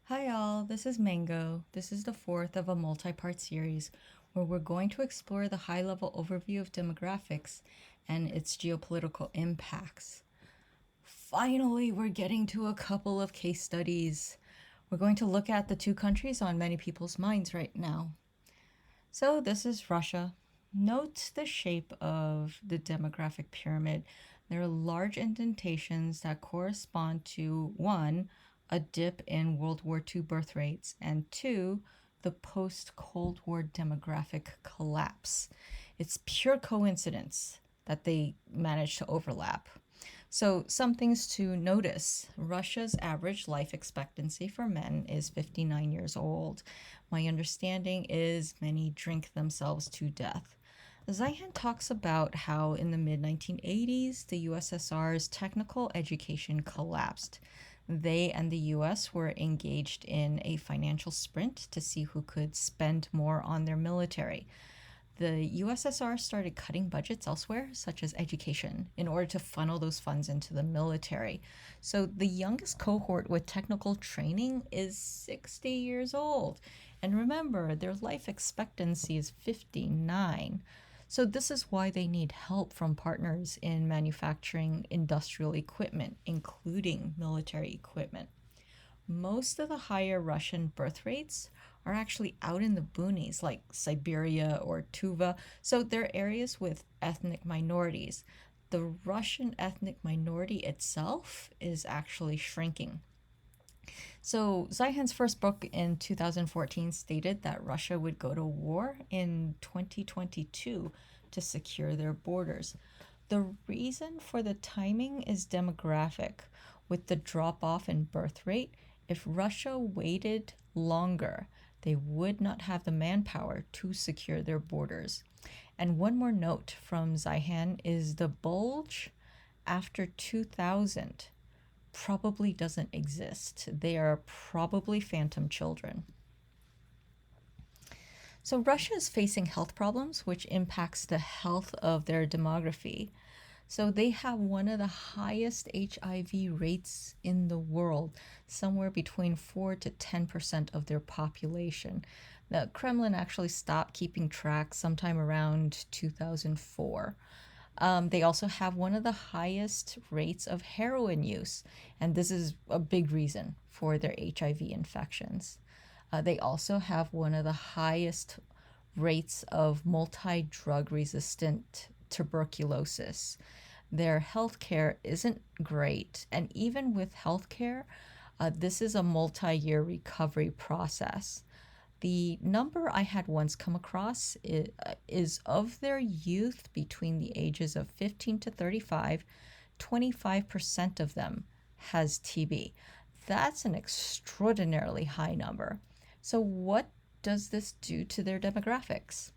Hi, all. This is Mango. This is the fourth of a multi part series where we're going to explore the high level overview of demographics and its geopolitical impacts. Finally, we're getting to a couple of case studies. We're going to look at the two countries on many people's minds right now. So, this is Russia. Note the shape of the demographic pyramid. There are large indentations that correspond to one, a dip in World War II birth rates, and two, the post Cold War demographic collapse. It's pure coincidence that they managed to overlap. So, some things to notice: Russia's average life expectancy for men is 59 years old. My understanding is many drink themselves to death. Zihan talks about how in the mid 1980s, the USSR's technical education collapsed. They and the US were engaged in a financial sprint to see who could spend more on their military. The USSR started cutting budgets elsewhere, such as education, in order to funnel those funds into the military. So the youngest cohort with technical training is 60 years old. And remember, their life expectancy is 59. So this is why they need help from partners in manufacturing industrial equipment, including military equipment. Most of the higher Russian birth rates are actually out in the boonies, like Siberia or Tuva. So they're areas with ethnic minorities. The Russian ethnic minority itself is actually shrinking. So Zihan's first book in 2014 stated that Russia would go to war in 2022 to secure their borders. The reason for the timing is demographic. With the drop off in birth rate, if Russia waited longer, they would not have the manpower to secure their borders. And one more note from Zihan is the bulge after 2000 probably doesn't exist. They are probably phantom children. So Russia is facing health problems, which impacts the health of their demography. So they have one of the highest HIV rates in the world, somewhere between 4 to 10% of their population. The Kremlin actually stopped keeping track sometime around 2004. They also have one of the highest rates of heroin use, and this is a big reason for their HIV infections. They also have one of the highest rates of multi drug resistant tuberculosis. Their healthcare isn't great, and even with healthcare, this is a multi year recovery process. The number I had once come across is of their youth between the ages of 15 to 35, 25% of them has TB. That's an extraordinarily high number. So, what does this do to their demographics?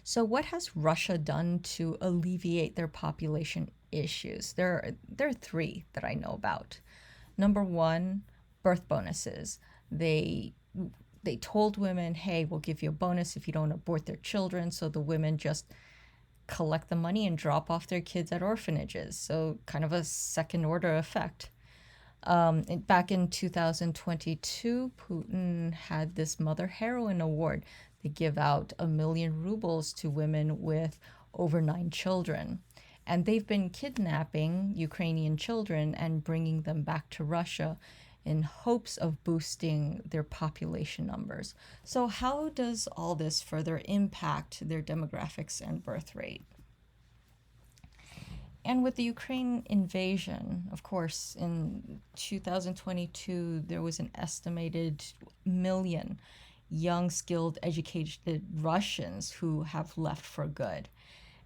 So, what has Russia done to alleviate their population issues? There are three that I know about. Number one, birth bonuses. They they told women, hey, we'll give you a bonus if you don't abort their children. So the women just collect the money and drop off their kids at orphanages. So, kind of a second order effect. Back in 2022, Putin had this Mother Heroine Award. They give out 1 million rubles to women with over 9 children. And they've been kidnapping Ukrainian children and bringing them back to Russia in hopes of boosting their population numbers. So, how does all this further impact their demographics and birth rate? And with the Ukraine invasion, of course, in 2022, there was an estimated million young, skilled, educated Russians who have left for good.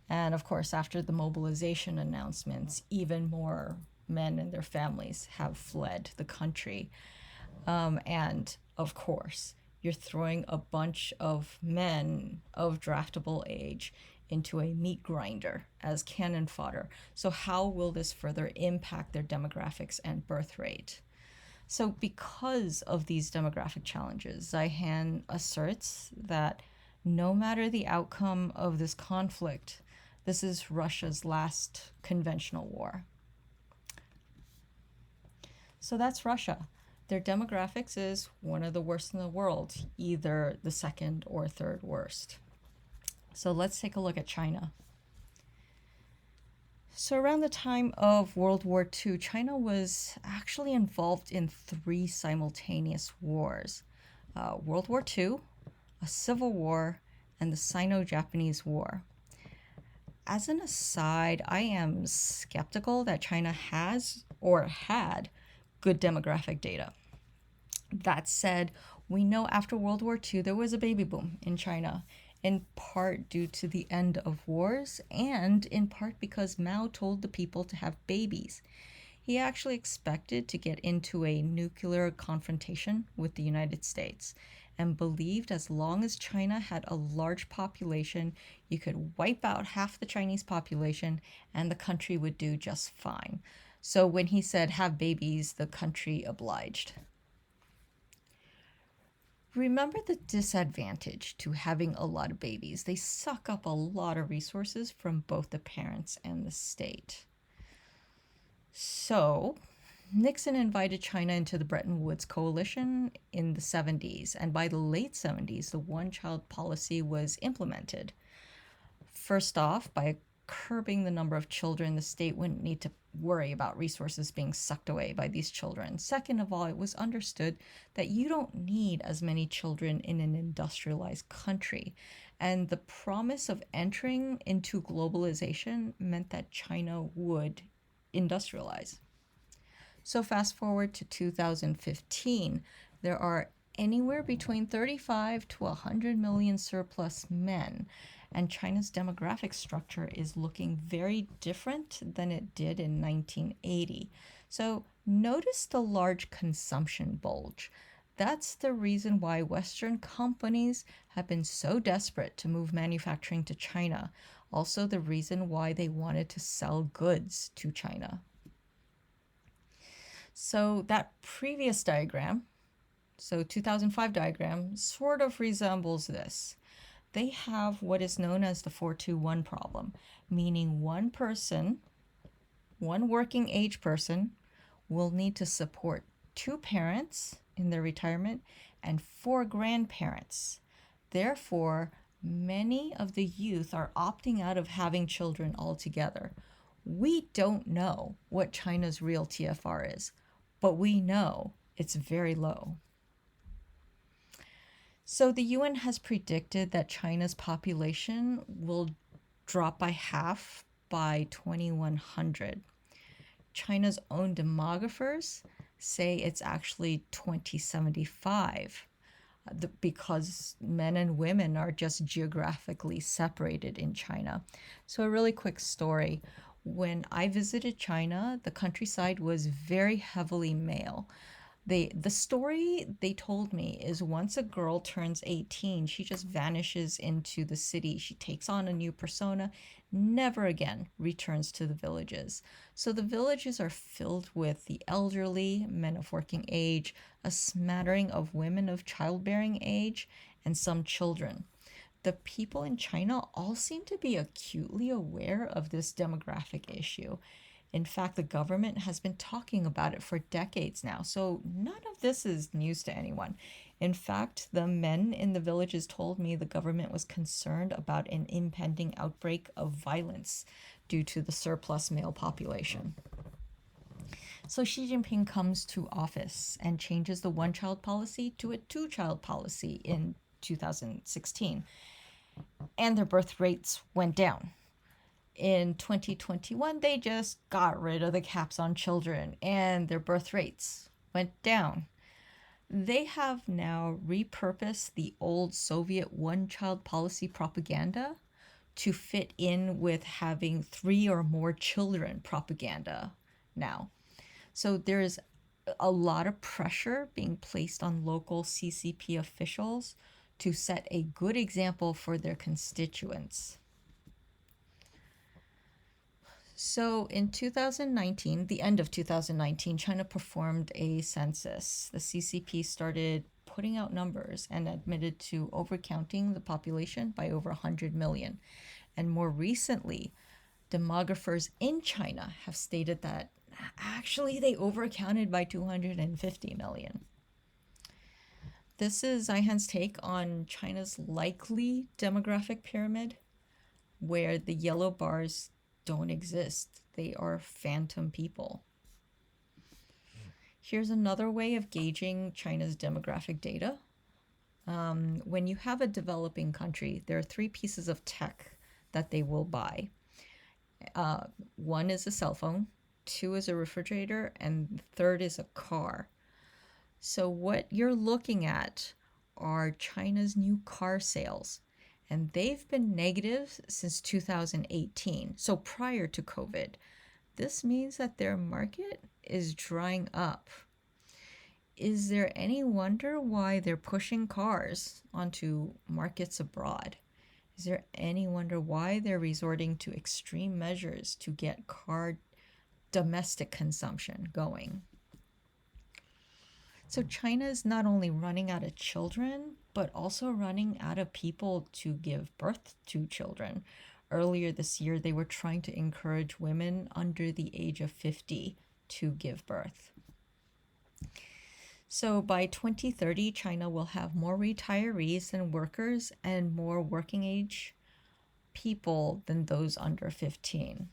And of course, after the mobilization announcements, even more men and their families have fled the country. And of course, you're throwing a bunch of men of draftable age into a meat grinder as cannon fodder. So, how will this further impact their demographics and birth rate? So, because of these demographic challenges, Zihan asserts that no matter the outcome of this conflict, this is Russia's last conventional war. So that's Russia. Their demographics is one of the worst in the world, either the second or third worst. So let's take a look at China. So, around the time of World War II, China was actually involved in three simultaneous wars: World War II, a civil war, and the Sino Japanese War. As an aside, I am skeptical that China has or had good demographic data. That said, we know after World War II there was a baby boom in China, in part due to the end of wars and in part because Mao told the people to have babies. He actually expected to get into a nuclear confrontation with the United States and believed as long as China had a large population, you could wipe out half the Chinese population and the country would do just fine. So when he said have babies, the country obliged. Remember the disadvantage to having a lot of babies. They suck up a lot of resources from both the parents and the state. So, Nixon invited China into the Bretton Woods coalition in the 70s, and by the late 70s, the one child policy was implemented. First off, by curbing the number of children, the state wouldn't need to worry about resources being sucked away by these children. Second of all, it was understood that you don't need as many children in an industrialized country. And the promise of entering into globalization meant that China would industrialize. So fast forward to 2015, there are anywhere between 35 to 100 million surplus men, and China's demographic structure is looking very different than it did in 1980. So notice the large consumption bulge. That's the reason why Western companies have been so desperate to move manufacturing to China. Also, the reason why they wanted to sell goods to China. So that previous diagram, so 2005 diagram, sort of resembles this. They have what is known as the 4-2-1 problem, meaning one person, one working age person, will need to support 2 parents in their retirement and 4 grandparents. Therefore, many of the youth are opting out of having children altogether. We don't know what China's real TFR is, but we know it's very low. So the UN has predicted that China's population will drop by half by 2100. China's own demographers say it's actually 2075 because men and women are just geographically separated in China. So a really quick story. When I visited China, the countryside was very heavily male. The story they told me is once a girl turns 18, she just vanishes into the city. She takes on a new persona, never again returns to the villages. So the villages are filled with the elderly, men of working age, a smattering of women of childbearing age, and some children. The people in China all seem to be acutely aware of this demographic issue. In fact, the government has been talking about it for decades now, so none of this is news to anyone. In fact, the men in the villages told me the government was concerned about an impending outbreak of violence due to the surplus male population. So Xi Jinping comes to office and changes the one-child policy to a two-child policy in 2016, and their birth rates went down. In 2021, they just got rid of the caps on children and their birth rates went down. They have now repurposed the old Soviet one-child policy propaganda to fit in with having 3 or more children propaganda now. So there's a lot of pressure being placed on local CCP officials to set a good example for their constituents. So in 2019, the end of 2019, China performed a census. The CCP started putting out numbers and admitted to overcounting the population by over 100 million. And more recently, demographers in China have stated that Actually, they overcounted by 250 million. This is Ihan's take on China's likely demographic pyramid, where the yellow bars don't exist. They are phantom people. Here's another way of gauging China's demographic data. When you have a developing country, there are three pieces of tech that they will buy. One is a cell phone, two is a refrigerator, and third is a car. So, what you're looking at are China's new car sales, and they've been negative since 2018, so prior to COVID. This means that their market is drying up. Is there any wonder why they're pushing cars onto markets abroad? Is there any wonder why they're resorting to extreme measures to get car domestic consumption going? So China is not only running out of children, but also running out of people to give birth to children. Earlier this year, they were trying to encourage women under the age of 50 to give birth. So by 2030, China will have more retirees than workers and more working age people than those under 15.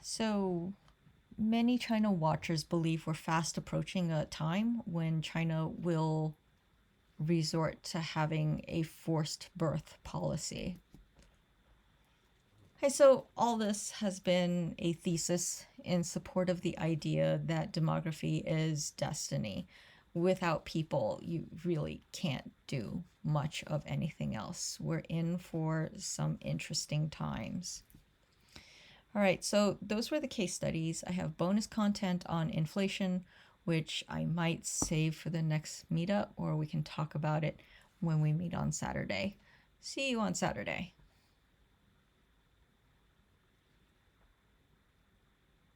So many China watchers believe we're fast approaching a time when China will resort to having a forced birth policy. Okay, so all this has been a thesis in support of the idea that demography is destiny. Without people, you really can't do much of anything else. We're in for some interesting times. All right, so those were the case studies. I have bonus content on inflation, which I might save for the next meetup, or we can talk about it when we meet on Saturday. See you on Saturday.